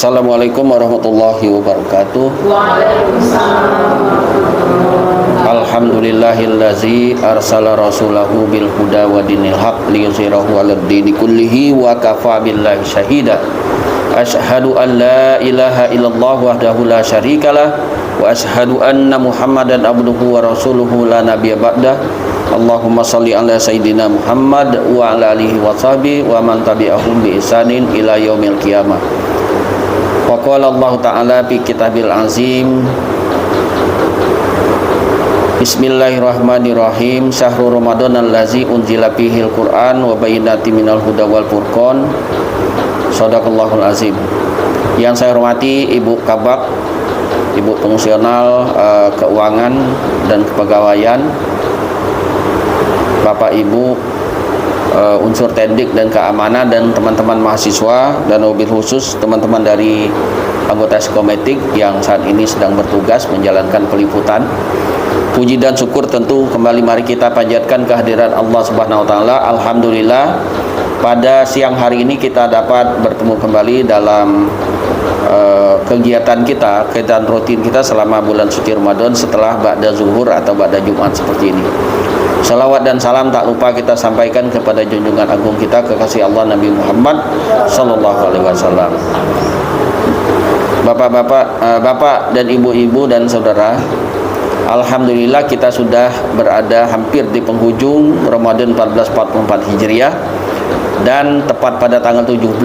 Assalamualaikum warahmatullahi wabarakatuh. Alhamdulillahillazi arsala rasulahu bil huda wa dinil haq liyuzhirahu 'alad dini kullihi wa kafa billahi syahida. Asyhadu an la ilaha illallah wahdahu la syarikalah wa asyhadu anna Muhammadan abduhu wa rasuluhu la nabiyya ba'dah. Allahumma shalli ala sayyidina Muhammad wa ala alihi wa sahbihi wa man tabi'ahum bi ihsanin ila yaumil qiyamah. Wa qala Allah ta'ala fi kitabil azim. Bismillahirrahmanirrahim. Syahrul Ramadan allazi unzila fihil Qur'an wa bayyinatin minal huda wal furqan. Shadaqallahul azim. Yang saya hormati Ibu Kabak, Ibu Fungsional Keuangan dan Kepegawaian, Bapak Ibu unsur teknik dan keamanan, dan teman-teman mahasiswa, dan mobil khusus teman-teman dari anggota Psikometik yang saat ini sedang bertugas menjalankan peliputan. Puji dan syukur tentu kembali mari kita panjatkan kehadiran Allah Subhanahu wa taala. Alhamdulillah pada siang hari ini kita dapat bertemu kembali dalam kegiatan rutin kita selama bulan suci Ramadan setelah ba'da zuhur atau ba'da Jumat seperti ini. Salawat dan salam tak lupa kita sampaikan kepada junjungan agung kita, kekasih Allah Nabi Muhammad sallallahu alaihi wasallam. Bapak dan ibu-ibu dan saudara, alhamdulillah kita sudah berada hampir di penghujung Ramadan 1444 Hijriah, dan tepat pada tanggal 17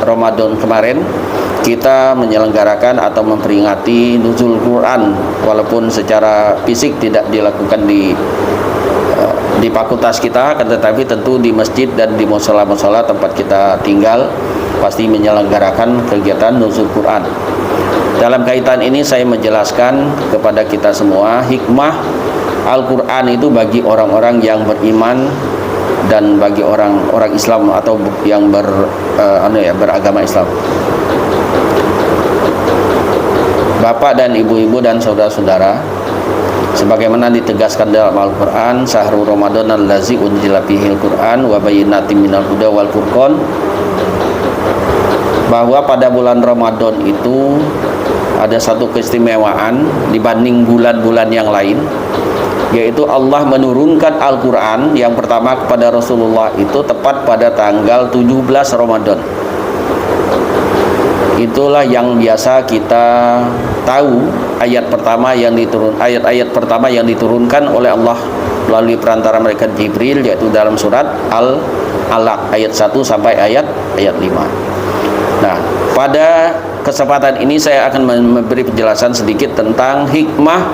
Ramadan kemarin kita menyelenggarakan atau memperingati nuzul Quran, walaupun secara fisik tidak dilakukan di fakultas kita, akan tetapi tentu di masjid dan di mushola-mushola tempat kita tinggal pasti menyelenggarakan kegiatan nuzul Quran. Dalam kaitan ini saya menjelaskan kepada kita semua hikmah Al-Quran itu bagi orang-orang yang beriman dan bagi orang-orang Islam atau yang beragama Islam. Bapak dan ibu-ibu dan saudara-saudara, sebagaimana ditegaskan dalam Al-Quran, Syahrul Ramadan allazi unzila fihil Quran wa bayyinatin minal huda wal furqan, bahwa pada bulan Ramadan itu ada satu keistimewaan dibanding bulan-bulan yang lain, yaitu Allah menurunkan Al-Quran yang pertama kepada Rasulullah itu tepat pada tanggal 17 Ramadan. Itulah yang biasa kita tahu, ayat-ayat pertama yang diturunkan oleh Allah melalui perantara malaikat Jibril, yaitu dalam surat Al-Alaq ayat 1 sampai ayat 5. Nah, pada kesempatan ini saya akan memberi penjelasan sedikit tentang hikmah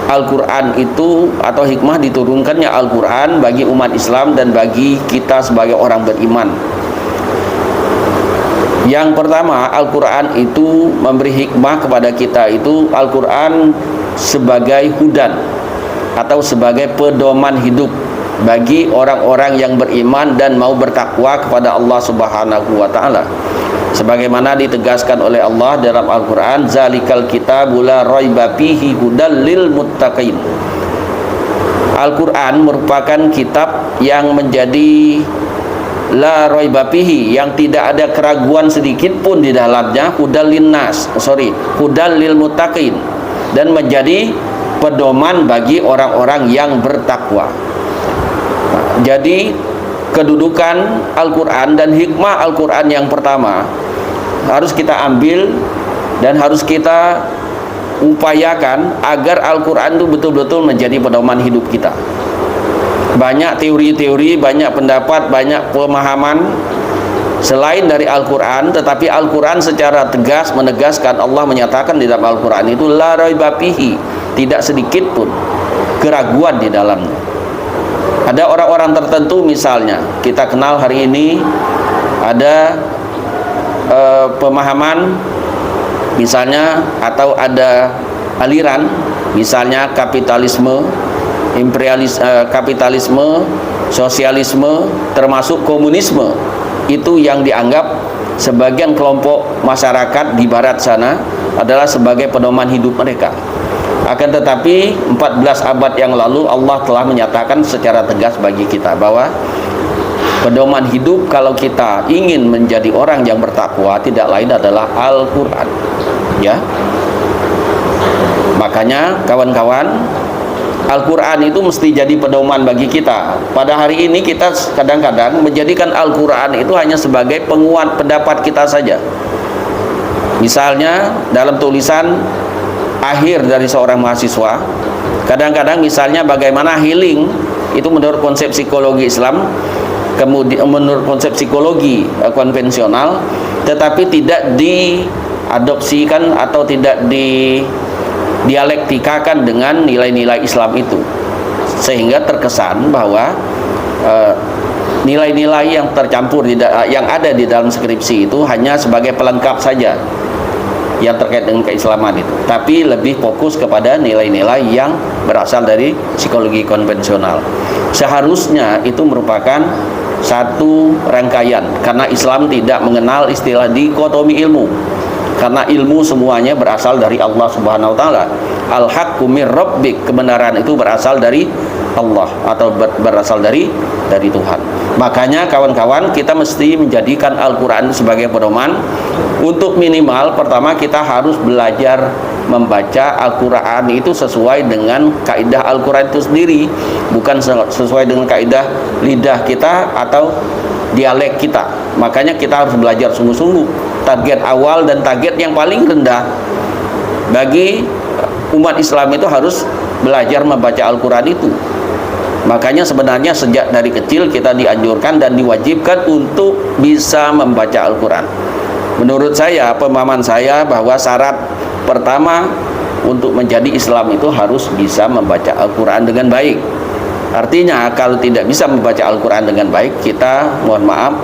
Al-Quran itu, atau hikmah diturunkannya Al-Quran bagi umat Islam dan bagi kita sebagai orang beriman. Yang pertama, Al-Quran itu memberi hikmah kepada kita itu Al-Quran sebagai hudan atau sebagai pedoman hidup bagi orang-orang yang beriman dan mau bertakwa kepada Allah Subhanahu wa taala. Sebagaimana ditegaskan oleh Allah dalam Al-Quran, zalikal kitabul la raiba fihi hudal lil muttaqin. Al-Quran merupakan kitab yang menjadi la raiba fihi, yang tidak ada keraguan sedikit pun di dalamnya, hudal lil muttaqin, dan menjadi pedoman bagi orang-orang yang bertakwa. Jadi kedudukan Al-Quran dan hikmah Al-Quran yang pertama harus kita ambil dan harus kita upayakan agar Al-Quran itu betul-betul menjadi pedoman hidup kita. Banyak teori-teori, banyak pendapat, banyak pemahaman selain dari Al-Quran, tetapi Al-Quran secara tegas menegaskan, Allah menyatakan di dalam Al-Quran itu la raiba fihi, tidak sedikit pun keraguan di dalamnya. Ada orang-orang tertentu, misalnya kita kenal hari ini ada pemahaman misalnya, atau ada aliran misalnya kapitalisme, kapitalisme, sosialisme, termasuk komunisme, itu yang dianggap sebagian kelompok masyarakat di barat sana adalah sebagai pedoman hidup mereka. Akan tetapi 14 abad yang lalu Allah telah menyatakan secara tegas bagi kita bahwa Pedoman hidup kalau kita ingin menjadi orang yang bertakwa tidak lain adalah Al-Quran, ya. Makanya kawan-kawan, Al-Quran itu mesti jadi pedoman bagi kita. Pada hari ini kita kadang-kadang menjadikan Al-Quran itu hanya sebagai penguat pendapat kita saja. Misalnya dalam tulisan akhir dari seorang mahasiswa, kadang-kadang misalnya bagaimana healing itu menurut konsep psikologi Islam, kemudian menurut konsep psikologi konvensional, tetapi tidak diadopsikan atau tidak dialektikakan dengan nilai-nilai Islam itu, sehingga terkesan bahwa nilai-nilai yang tercampur yang ada di dalam skripsi itu hanya sebagai pelengkap saja yang terkait dengan keislaman itu, tapi lebih fokus kepada nilai-nilai yang berasal dari psikologi konvensional. Seharusnya itu merupakan satu rangkaian, karena Islam tidak mengenal istilah dikotomi ilmu, karena ilmu semuanya berasal dari Allah Subhanahu wa taala. Al-haqqu mir rabbik, kebenaran itu berasal dari Allah atau berasal dari Tuhan. Makanya kawan-kawan, kita mesti menjadikan Al-Quran sebagai pedoman. Untuk minimal pertama kita harus belajar membaca Al-Quran itu sesuai dengan kaidah Al-Quran itu sendiri, bukan sesuai dengan kaidah lidah kita atau dialek kita. Makanya kita harus belajar sungguh-sungguh. Target awal dan target yang paling rendah bagi umat Islam itu harus belajar membaca Al-Quran itu. Makanya sebenarnya sejak dari kecil kita dianjurkan dan diwajibkan untuk bisa membaca Al-Quran. Menurut saya, pemahaman saya, bahwa syarat pertama untuk menjadi Islam itu harus bisa membaca Al-Quran dengan baik. Artinya kalau tidak bisa membaca Al-Quran dengan baik, kita mohon maaf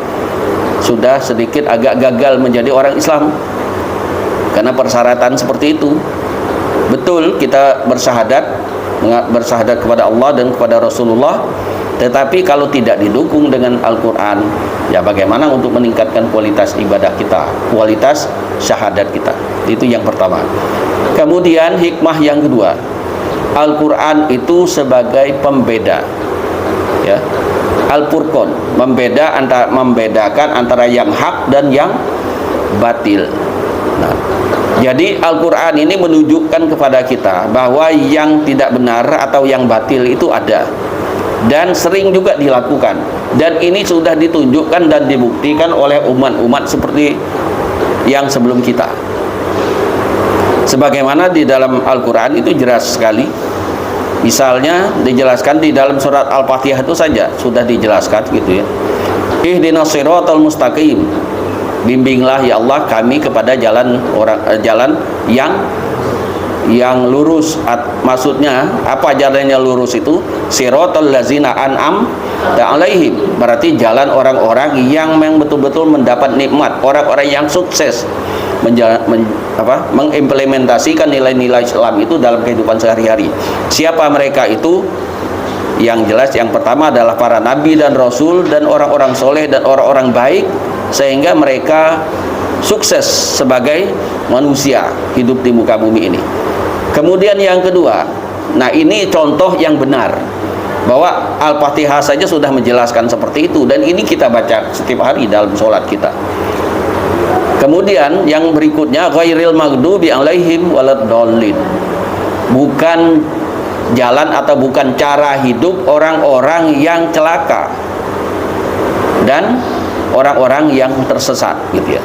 sudah sedikit agak gagal menjadi orang Islam, karena persyaratan seperti itu. Betul kita bersyahadat kepada Allah dan kepada Rasulullah, tetapi kalau tidak didukung dengan Al-Quran, ya bagaimana untuk meningkatkan kualitas ibadah kita, kualitas syahadat kita. Itu yang pertama. Kemudian hikmah yang kedua, Al-Quran itu sebagai pembeda, ya, Al-Furqan, membedakan antara yang hak dan yang batil. Nah, jadi Al-Quran ini menunjukkan kepada kita bahwa yang tidak benar atau yang batil itu ada, dan sering juga dilakukan, dan ini sudah ditunjukkan dan dibuktikan oleh umat-umat seperti yang sebelum kita. Sebagaimana di dalam Al-Quran itu jelas sekali. Misalnya dijelaskan di dalam surat Al-Fatihah itu saja sudah dijelaskan gitu ya. Ihdinas siratal mustaqim, bimbinglah ya Allah kami kepada jalan yang lurus. Maksudnya apa jalannya lurus itu? Siratal ladzina an'amta alaihim, berarti jalan orang-orang yang betul-betul mendapat nikmat, orang-orang yang sukses mengimplementasikan nilai-nilai Islam itu dalam kehidupan sehari-hari. Siapa mereka itu? Yang jelas yang pertama adalah para nabi dan rasul dan orang-orang soleh dan orang-orang baik, sehingga mereka sukses sebagai manusia hidup di muka bumi ini. Kemudian yang kedua, nah ini contoh yang benar, bahwa Al-Fatihah saja sudah menjelaskan seperti itu, dan ini kita baca setiap hari dalam sholat kita. Kemudian yang berikutnya, ghairil maghdubi alaihim waladdallin, bukan jalan atau bukan cara hidup orang-orang yang celaka dan orang-orang yang tersesat gitu ya.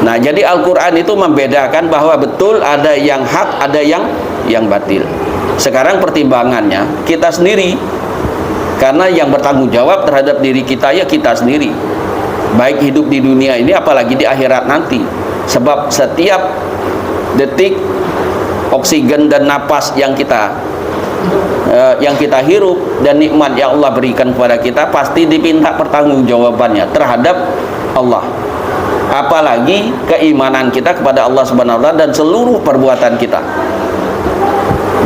Nah, jadi Al-Quran itu membedakan bahwa betul ada yang hak, ada yang batil. Sekarang pertimbangannya kita sendiri, karena yang bertanggung jawab terhadap diri kita ya kita sendiri, baik hidup di dunia ini apalagi di akhirat nanti. Sebab setiap detik oksigen dan napas yang kita hirup dan nikmat yang Allah berikan kepada kita pasti diminta pertanggungjawabannya terhadap Allah. Apalagi keimanan kita kepada Allah Subhanahu wa taala dan seluruh perbuatan kita.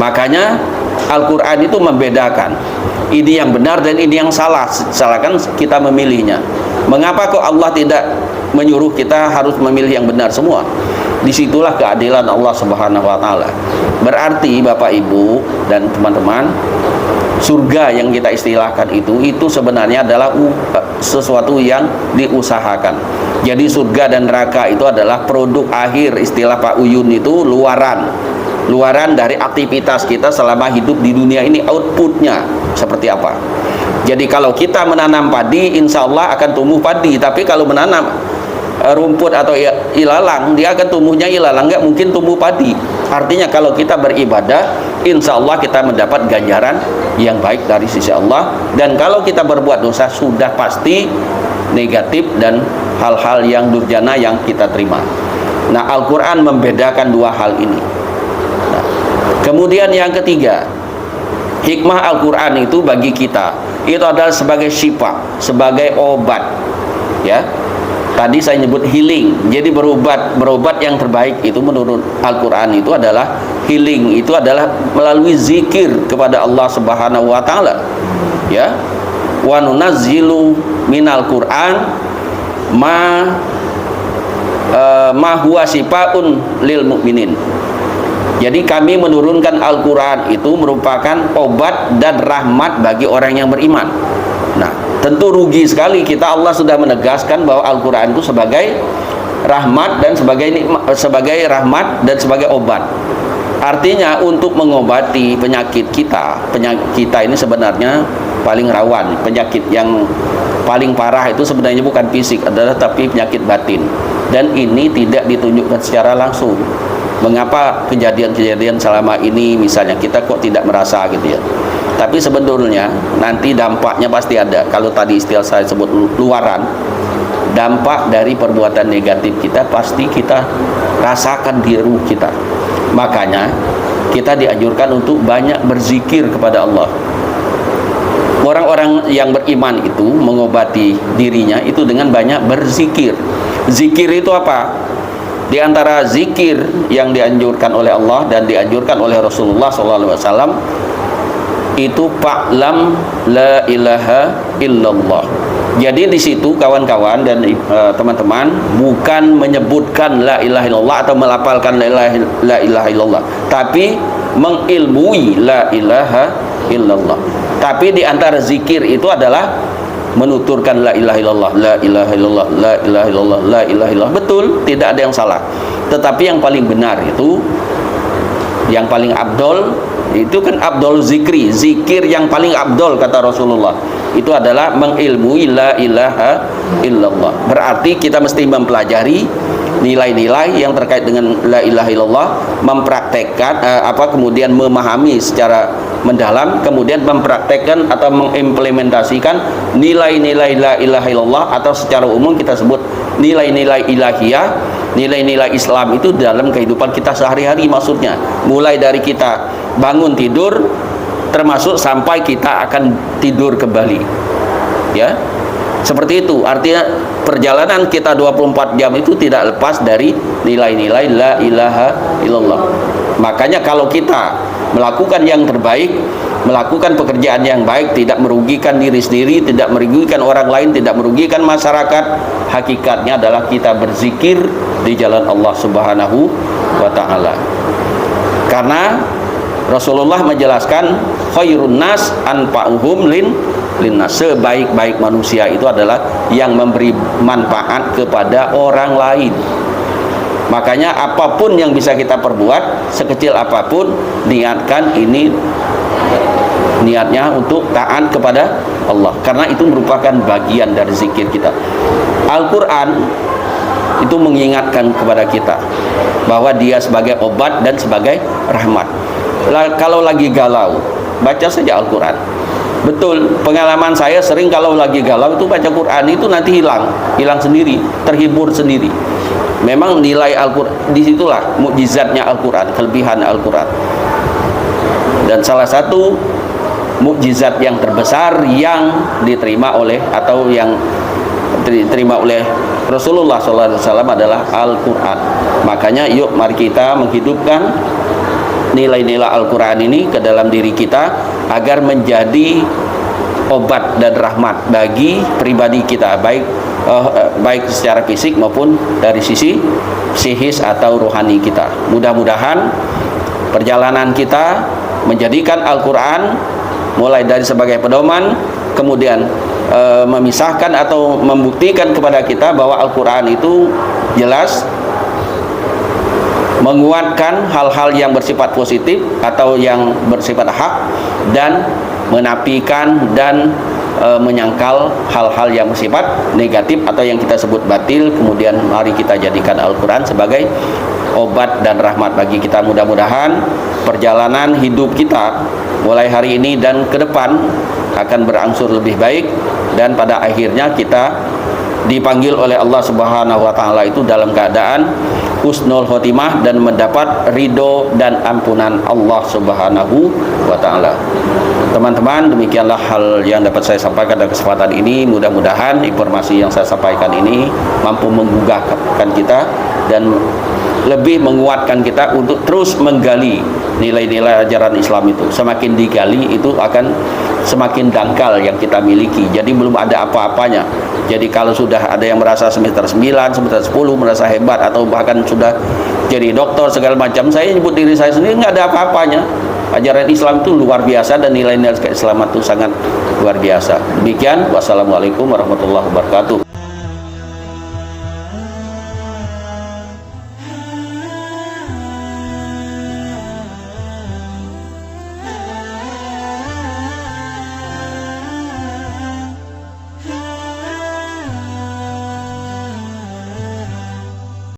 Makanya Al-Quran itu membedakan ini yang benar dan ini yang salah. Salahkan kita memilihnya. Mengapa kok Allah tidak menyuruh kita harus memilih yang benar semua? Disitulah keadilan Allah Subhanahu wa taala. Berarti Bapak Ibu dan teman-teman, surga yang kita istilahkan itu sebenarnya adalah sesuatu yang diusahakan. Jadi surga dan neraka itu adalah produk akhir, istilah Pak Uyun itu luaran dari aktivitas kita selama hidup di dunia ini, outputnya seperti apa. Jadi kalau kita menanam padi, insya Allah akan tumbuh padi. Tapi kalau menanam rumput atau ilalang, dia akan tumbuhnya ilalang, nggak mungkin tumbuh padi. Artinya kalau kita beribadah, insya Allah kita mendapat ganjaran yang baik dari sisi Allah. Dan kalau kita berbuat dosa, sudah pasti negatif dan hal-hal yang durjana yang kita terima. Nah, Al-Quran membedakan dua hal ini. Nah, kemudian yang ketiga, hikmah Al-Quran itu bagi kita itu adalah sebagai syifa, sebagai obat, ya. Tadi saya nyebut healing. Jadi berobat yang terbaik itu menurut Al-Quran itu adalah healing, itu adalah melalui zikir kepada Allah Subhanahu wa taala. Ya. Wa nunazzilu minal Qur'an ma huwa syifaun lil mu'minin. Jadi kami menurunkan Al-Quran itu merupakan obat dan rahmat bagi orang yang beriman. Nah, tentu rugi sekali kita, Allah sudah menegaskan bahwa Al-Quran itu sebagai rahmat dan sebagai rahmat dan sebagai obat. Artinya untuk mengobati penyakit kita ini sebenarnya paling rawan. Penyakit yang paling parah itu sebenarnya bukan fisik, adalah tapi penyakit batin. Dan ini tidak ditunjukkan secara langsung. Mengapa kejadian-kejadian selama ini misalnya kita kok tidak merasa gitu ya. Tapi sebetulnya nanti dampaknya pasti ada. Kalau tadi istilah saya sebut luaran, dampak dari perbuatan negatif kita pasti kita rasakan di ruh kita. Makanya kita dianjurkan untuk banyak berzikir kepada Allah. Orang-orang yang beriman itu mengobati dirinya itu dengan banyak berzikir. Zikir itu apa? Di antara zikir yang dianjurkan oleh Allah dan dianjurkan oleh Rasulullah SAW itu fa'lam la ilaha illallah. Jadi di situ kawan-kawan dan teman-teman bukan menyebutkan la ilaha illallah atau melafalkan la ilaha illallah, tapi mengilmui la ilaha illallah. Tapi di antara zikir itu adalah menuturkan la ilaha illallah, la ilaha illallah, la ilaha illallah, la ilaha illallah. Betul, tidak ada yang salah. Tetapi yang paling benar itu, yang paling abdol itu kan abdol zikri, zikir yang paling abdol kata Rasulullah itu adalah mengilmui la ilaha illallah. Berarti kita mesti mempelajari nilai-nilai yang terkait dengan la ilaha illallah, mempraktekkan kemudian memahami secara mendalam, kemudian mempraktekkan atau mengimplementasikan nilai-nilai la ilaha illallah, atau secara umum kita sebut nilai-nilai ilahiyah, nilai-nilai Islam itu dalam kehidupan kita sehari-hari. Maksudnya mulai dari kita bangun tidur termasuk sampai kita akan tidur kembali, ya, seperti itu. Artinya perjalanan kita 24 jam itu tidak lepas dari nilai-nilai la ilaha illallah. Makanya kalau kita melakukan yang terbaik, melakukan pekerjaan yang baik, tidak merugikan diri sendiri, tidak merugikan orang lain, tidak merugikan masyarakat, hakikatnya adalah kita berzikir di jalan Allah Subhanahu wa taala. Karena Rasulullah menjelaskan khairun nas anfa'uhum linnas, sebaik-baik manusia itu adalah yang memberi manfaat kepada orang lain. Makanya apapun yang bisa kita perbuat, sekecil apapun, niatkan ini niatnya untuk taat kepada Allah, karena itu merupakan bagian dari zikir kita. Al-Quran itu mengingatkan kepada kita bahwa dia sebagai obat dan sebagai rahmat. Kalau lagi galau, baca saja Al-Quran. Betul, pengalaman saya sering kalau lagi galau itu baca Quran itu nanti hilang sendiri, terhibur sendiri. Memang nilai Al-Quran, disitulah mukjizatnya Al-Quran, kelebihan Al-Quran. Dan salah satu mukjizat yang terbesar yang diterima oleh Rasulullah SAW adalah Al-Quran. Makanya yuk mari kita menghidupkan nilai-nilai Al-Quran ini ke dalam diri kita agar menjadi obat dan rahmat bagi pribadi kita, baik secara fisik maupun dari sisi psikis atau rohani kita. Mudah-mudahan perjalanan kita menjadikan Al-Quran mulai dari sebagai pedoman, kemudian memisahkan atau membuktikan kepada kita bahwa Al-Quran itu jelas menguatkan hal-hal yang bersifat positif atau yang bersifat hak, dan menafikan dan menyangkal hal-hal yang bersifat negatif atau yang kita sebut batil. Kemudian mari kita jadikan Al-Quran sebagai obat dan rahmat bagi kita. Mudah-mudahan perjalanan hidup kita mulai hari ini dan ke depan akan berangsur lebih baik, dan pada akhirnya kita dipanggil oleh Allah Subhanahu wa taala itu dalam keadaan husnul khotimah dan mendapat ridho dan ampunan Allah Subhanahu wa taala. Teman-teman, demikianlah hal yang dapat saya sampaikan pada kesempatan ini. Mudah-mudahan informasi yang saya sampaikan ini mampu menggugahkan kita dan lebih menguatkan kita untuk terus menggali nilai-nilai ajaran Islam itu. Semakin digali itu akan semakin dangkal yang kita miliki. Jadi belum ada apa-apanya. Jadi kalau sudah ada yang merasa semester 9, semester 10 merasa hebat atau bahkan sudah jadi doktor segala macam, saya nyebut diri saya sendiri nggak ada apa-apanya. Ajaran Islam itu luar biasa dan nilai-nilai keislaman itu sangat luar biasa. Demikian, wassalamualaikum warahmatullahi wabarakatuh.